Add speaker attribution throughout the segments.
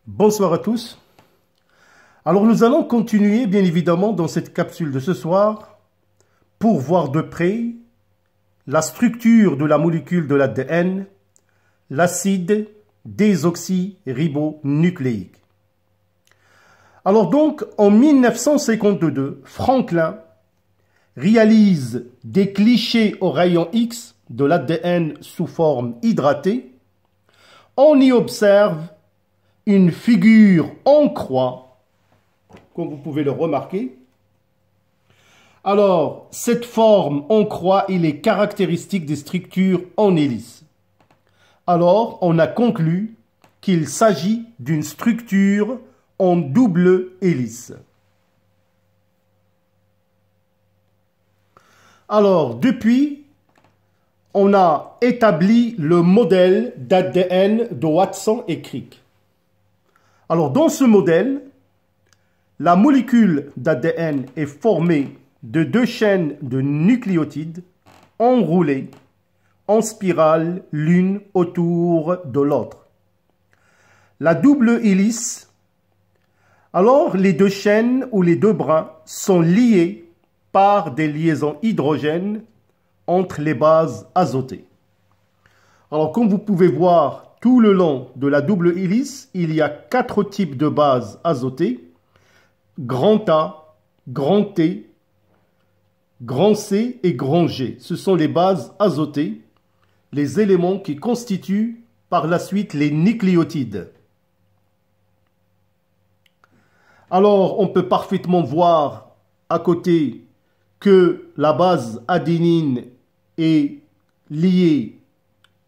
Speaker 1: Bonsoir à tous. Alors nous allons continuer bien évidemment dans cette capsule de ce soir pour voir de près la structure de la molécule de l'ADN, l'acide désoxyribonucléique. Alors donc en 1952, Franklin réalise des clichés au rayon X de l'ADN sous forme hydratée. On y observe une figure en croix, comme vous pouvez le remarquer. Alors, cette forme en croix, il est caractéristique des structures en hélice. Alors, on a conclu qu'il s'agit d'une structure en double hélice. Alors, depuis, on a établi le modèle d'ADN de Watson et Crick. Alors, dans ce modèle, la molécule d'ADN est formée de deux chaînes de nucléotides enroulées en spirale l'une autour de l'autre. La double hélice, alors les deux chaînes ou les deux brins sont liés par des liaisons hydrogènes entre les bases azotées. Alors, comme vous pouvez voir, tout le long de la double hélice, il y a 4 types de bases azotées, grand A, grand T, grand C et grand G. Ce sont les bases azotées, les éléments qui constituent par la suite les nucléotides. Alors, on peut parfaitement voir à côté que la base adénine est liée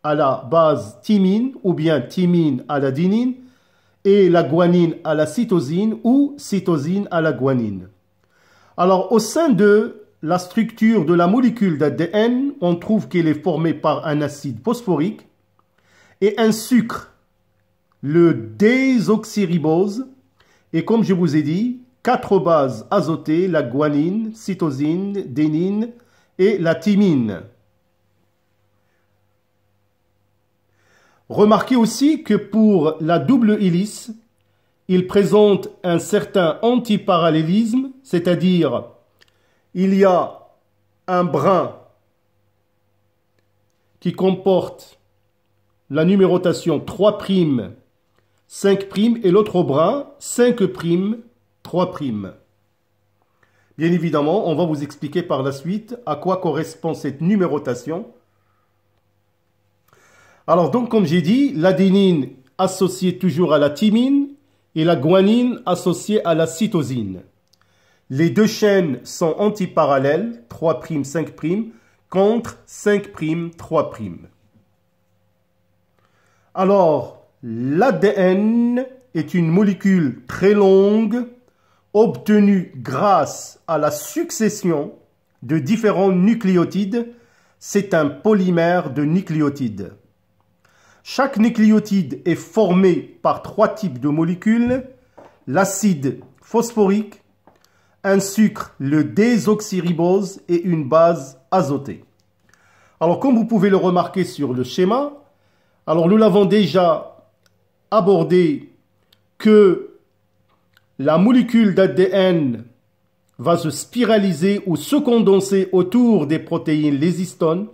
Speaker 1: à la base thymine ou bien thymine à l'adénine et la guanine à la cytosine ou cytosine à la guanine. Alors au sein de la structure de la molécule d'ADN, on trouve qu'elle est formée par un acide phosphorique et un sucre, le désoxyribose, et comme je vous ai dit, 4 bases azotées, la guanine, cytosine, dénine et la thymine. Remarquez aussi que pour la double hélice, il présente un certain antiparallélisme, c'est-à-dire il y a un brin qui comporte la numérotation 3', 5' et l'autre brin 5', 3'. Bien évidemment, on va vous expliquer par la suite à quoi correspond cette numérotation. Alors donc, comme j'ai dit, l'adénine associée toujours à la thymine et la guanine associée à la cytosine. Les deux chaînes sont antiparallèles, 3', 5', contre 5', 3'. Alors, l'ADN est une molécule très longue obtenue grâce à la succession de différents nucléotides. C'est un polymère de nucléotides. Chaque nucléotide est formé par 3 types de molécules, l'acide phosphorique, un sucre, le désoxyribose et une base azotée. Alors, comme vous pouvez le remarquer sur le schéma, alors nous l'avons déjà abordé que la molécule d'ADN va se spiraliser ou se condenser autour des protéines, les histones.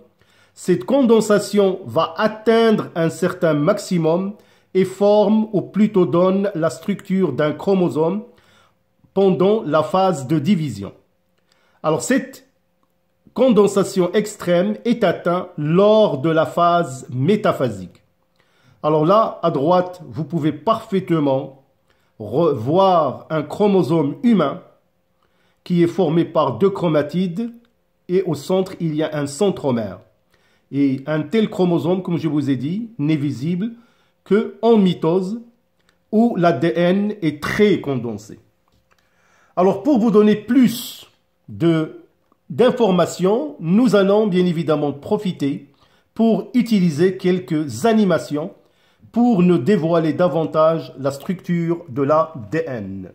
Speaker 1: Cette condensation va atteindre un certain maximum et forme ou plutôt donne la structure d'un chromosome pendant la phase de division. Alors cette condensation extrême est atteinte lors de la phase métaphasique. Alors là, à droite, vous pouvez parfaitement voir un chromosome humain qui est formé par 2 chromatides et au centre, il y a un centromère. Et un tel chromosome, comme je vous ai dit, n'est visible qu'en mitose où l'ADN est très condensé. Alors, pour vous donner plus d'informations, nous allons bien évidemment profiter pour utiliser quelques animations pour nous dévoiler davantage la structure de l'ADN.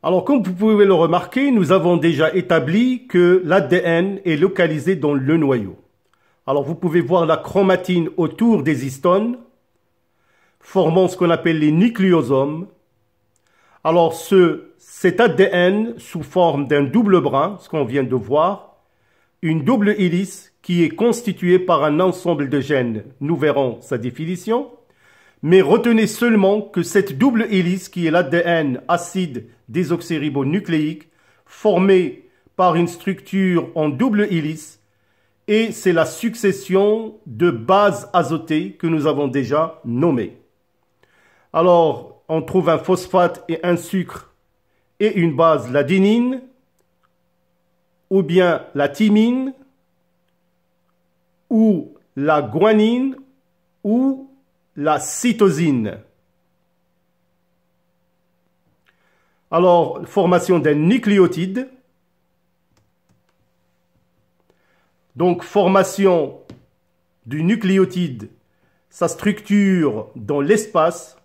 Speaker 1: Alors, comme vous pouvez le remarquer, nous avons déjà établi que l'ADN est localisé dans le noyau. Alors vous pouvez voir la chromatine autour des histones, formant ce qu'on appelle les nucléosomes. Alors cet ADN sous forme d'un double brin, ce qu'on vient de voir, une double hélice qui est constituée par un ensemble de gènes. Nous verrons sa définition. Mais retenez seulement que cette double hélice, qui est l'ADN acide désoxyribonucléique, formée par une structure en double hélice, et c'est la succession de bases azotées que nous avons déjà nommées. Alors, on trouve un phosphate et un sucre et une base, l'adénine, ou bien la thymine, ou la guanine, ou la cytosine. Alors, formation d'un nucléotide. Donc, formation du nucléotide, sa structure dans l'espace.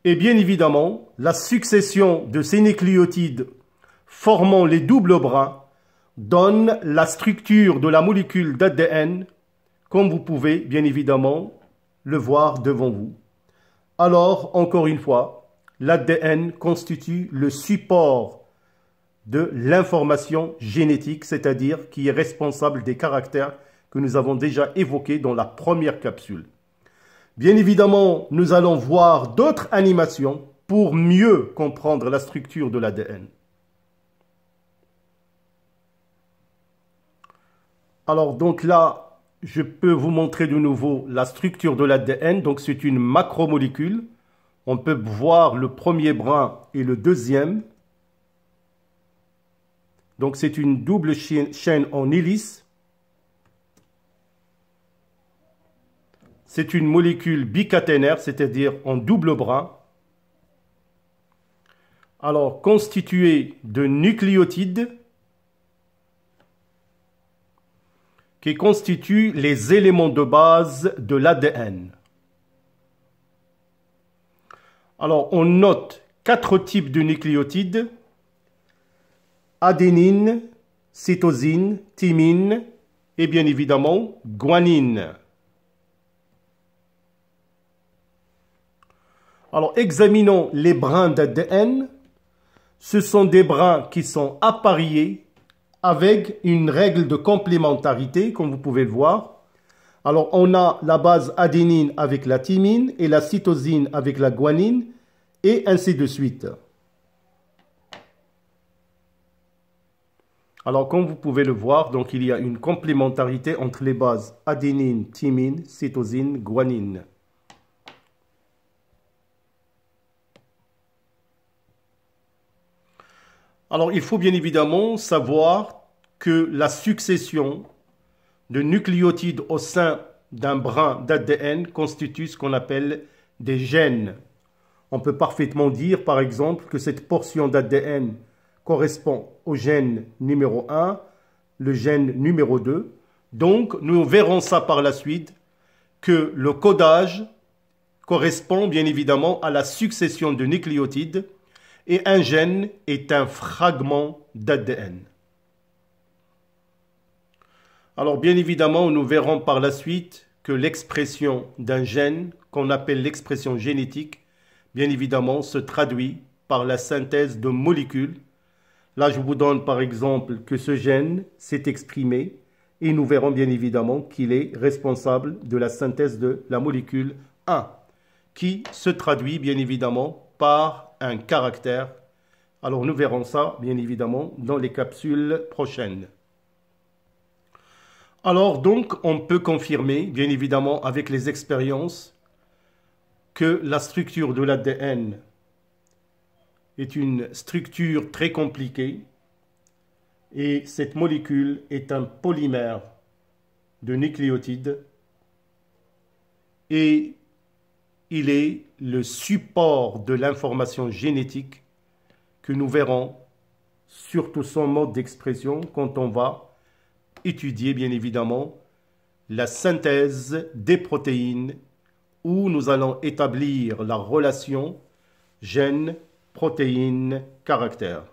Speaker 1: Et bien évidemment, la succession de ces nucléotides formant les doubles brins donne la structure de la molécule d'ADN, comme vous pouvez bien évidemment le voir devant vous. Alors, encore une fois, l'ADN constitue le support de l'information génétique, c'est-à-dire qui est responsable des caractères que nous avons déjà évoqués dans la première capsule. Bien évidemment, nous allons voir d'autres animations pour mieux comprendre la structure de l'ADN. Alors donc là, je peux vous montrer de nouveau la structure de l'ADN. Donc c'est une macromolécule. On peut voir le premier brin et le deuxième. Donc c'est une double chaîne en hélice. C'est une molécule bicaténaire, c'est-à-dire en double brin. Alors constituée de nucléotides qui constituent les éléments de base de l'ADN. Alors, on note 4 types de nucléotides: adénine, cytosine, thymine et bien évidemment guanine. Alors, examinons les brins d'ADN. Ce sont des brins qui sont appariés avec une règle de complémentarité, comme vous pouvez le voir. Alors, on a la base adénine avec la thymine et la cytosine avec la guanine, et ainsi de suite. Alors, comme vous pouvez le voir, donc il y a une complémentarité entre les bases adénine, thymine, cytosine, guanine. Alors, il faut bien évidemment savoir que la succession de nucléotides au sein d'un brin d'ADN constitue ce qu'on appelle des gènes. On peut parfaitement dire, par exemple, que cette portion d'ADN correspond au gène numéro 1, le gène numéro 2. Donc, nous verrons ça par la suite, que le codage correspond bien évidemment à la succession de nucléotides, et un gène est un fragment d'ADN. Alors bien évidemment, nous verrons par la suite que l'expression d'un gène, qu'on appelle l'expression génétique, bien évidemment se traduit par la synthèse de molécules. Là, je vous donne par exemple que ce gène s'est exprimé et nous verrons bien évidemment qu'il est responsable de la synthèse de la molécule 1, qui se traduit bien évidemment par un caractère. Alors nous verrons ça bien évidemment dans les capsules prochaines. Alors donc on peut confirmer bien évidemment avec les expériences que la structure de l'ADN est une structure très compliquée et cette molécule est un polymère de nucléotides et il est le support de l'information génétique que nous verrons, surtout son mode d'expression, quand on va étudier bien évidemment la synthèse des protéines où nous allons établir la relation gène, protéine, caractère.